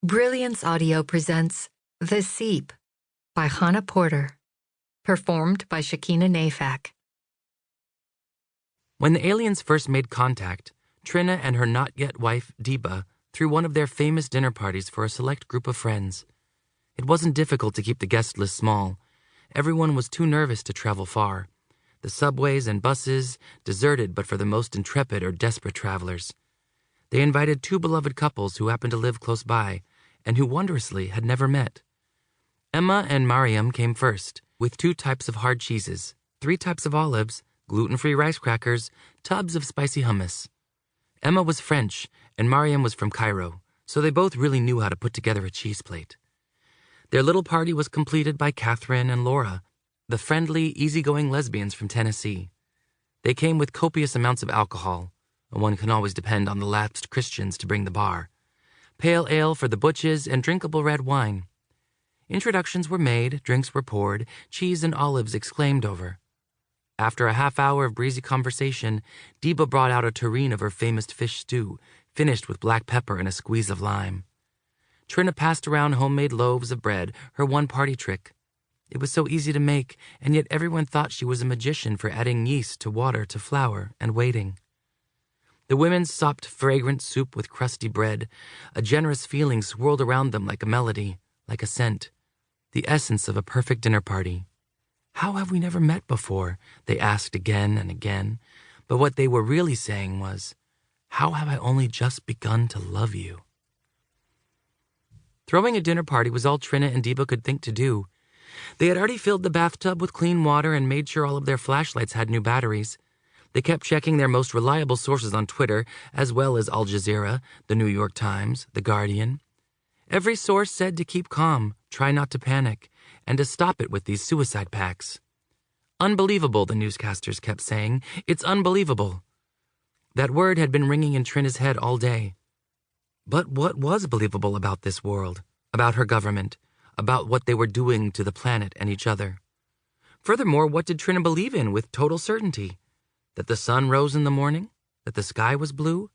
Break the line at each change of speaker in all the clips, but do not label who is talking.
Brilliance Audio presents The Seep by Chana Porter, performed by Shakina Nayfack.
When the aliens first made contact, Trina and her not-yet wife, Diba, threw one of their famous dinner parties for a select group of friends. It wasn't difficult to keep the guest list small. Everyone was too nervous to travel far. The subways and buses deserted but for the most intrepid or desperate travelers. They invited two beloved couples who happened to live close by and who wondrously had never met. Emma and Mariam came first, with 2 types of hard cheeses, 3 types of olives, gluten-free rice crackers, tubs of spicy hummus. Emma was French and Mariam was from Cairo, so they both really knew how to put together a cheese plate. Their little party was completed by Catherine and Laura, the friendly, easygoing lesbians from Tennessee. They came with copious amounts of alcohol. One can always depend on the lapsed Christians to bring the bar. Pale ale for the butches and drinkable red wine. Introductions were made, drinks were poured, cheese and olives exclaimed over. After a half hour of breezy conversation, Diba brought out a tureen of her famous fish stew, finished with black pepper and a squeeze of lime. Trina passed around homemade loaves of bread, her one party trick. It was so easy to make, and yet everyone thought she was a magician for adding yeast to water to flour and waiting. The women sopped fragrant soup with crusty bread. A generous feeling swirled around them like a melody, like a scent, the essence of a perfect dinner party. How have we never met before? They asked again and again, but what they were really saying was, how have I only just begun to love you? Throwing a dinner party was all Trina and Diba could think to do. They had already filled the bathtub with clean water and made sure all of their flashlights had new batteries. They kept checking their most reliable sources on Twitter, as well as Al Jazeera, the New York Times, The Guardian. Every source said to keep calm, try not to panic, and to stop it with these suicide pacts. Unbelievable, the newscasters kept saying. It's unbelievable. That word had been ringing in Trina's head all day. But what was believable about this world, about her government, about what they were doing to the planet and each other? Furthermore, what did Trina believe in with total certainty? That the sun rose in the morning? That the sky was blue?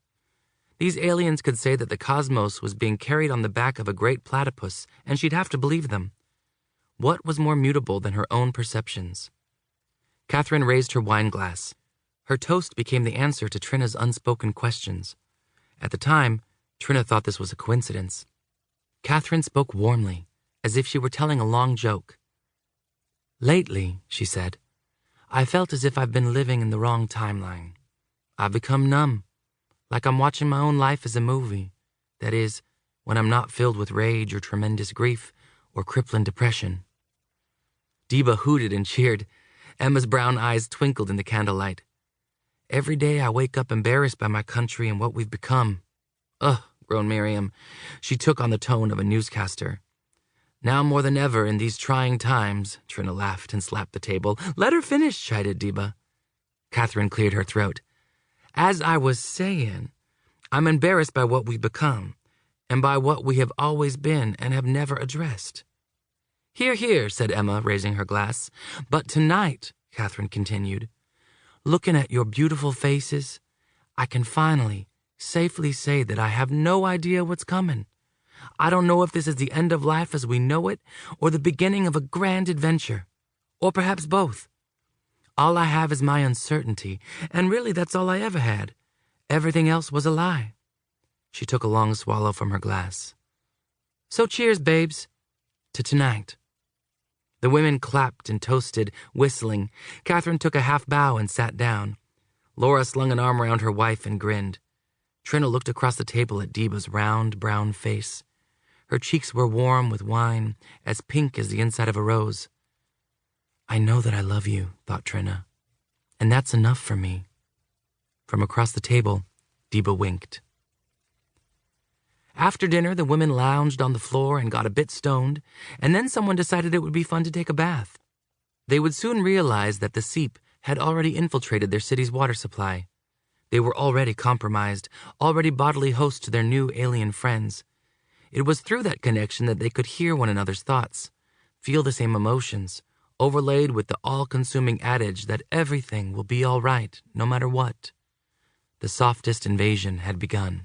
These aliens could say that the cosmos was being carried on the back of a great platypus, and she'd have to believe them. What was more mutable than her own perceptions? Catherine raised her wine glass. Her toast became the answer to Trina's unspoken questions. At the time, Trina thought this was a coincidence. Catherine spoke warmly, as if she were telling a long joke. Lately, she said, I felt as if I've been living in the wrong timeline. I've become numb, like I'm watching my own life as a movie. That is, when I'm not filled with rage or tremendous grief or crippling depression. Diba hooted and cheered. Emma's brown eyes twinkled in the candlelight. Every day I wake up embarrassed by my country and what we've become. Ugh, groaned Miriam. She took on the tone of a newscaster. Now more than ever in these trying times, Trina laughed and slapped the table. Let her finish, chided Diba. Catherine cleared her throat. As I was saying, I'm embarrassed by what we've become, and by what we have always been and have never addressed. Hear, hear, said Emma, raising her glass. But tonight, Catherine continued, looking at your beautiful faces, I can finally, safely say that I have no idea what's coming. I don't know if this is the end of life as we know it, or the beginning of a grand adventure, or perhaps both. All I have is my uncertainty, and really that's all I ever had. Everything else was a lie. She took a long swallow from her glass. So cheers, babes, to tonight. The women clapped and toasted, whistling. Catherine took a half bow and sat down. Laura slung an arm around her wife and grinned. Trina looked across the table at Diba's round, brown face. Her cheeks were warm with wine, as pink as the inside of a rose. I know that I love you, thought Trina, and that's enough for me. From across the table, Diba winked. After dinner, the women lounged on the floor and got a bit stoned, and then someone decided it would be fun to take a bath. They would soon realize that the Seep had already infiltrated their city's water supply. They were already compromised, already bodily hosts to their new alien friends. It was through that connection that they could hear one another's thoughts, feel the same emotions, overlaid with the all-consuming adage that everything will be all right, no matter what. The softest invasion had begun.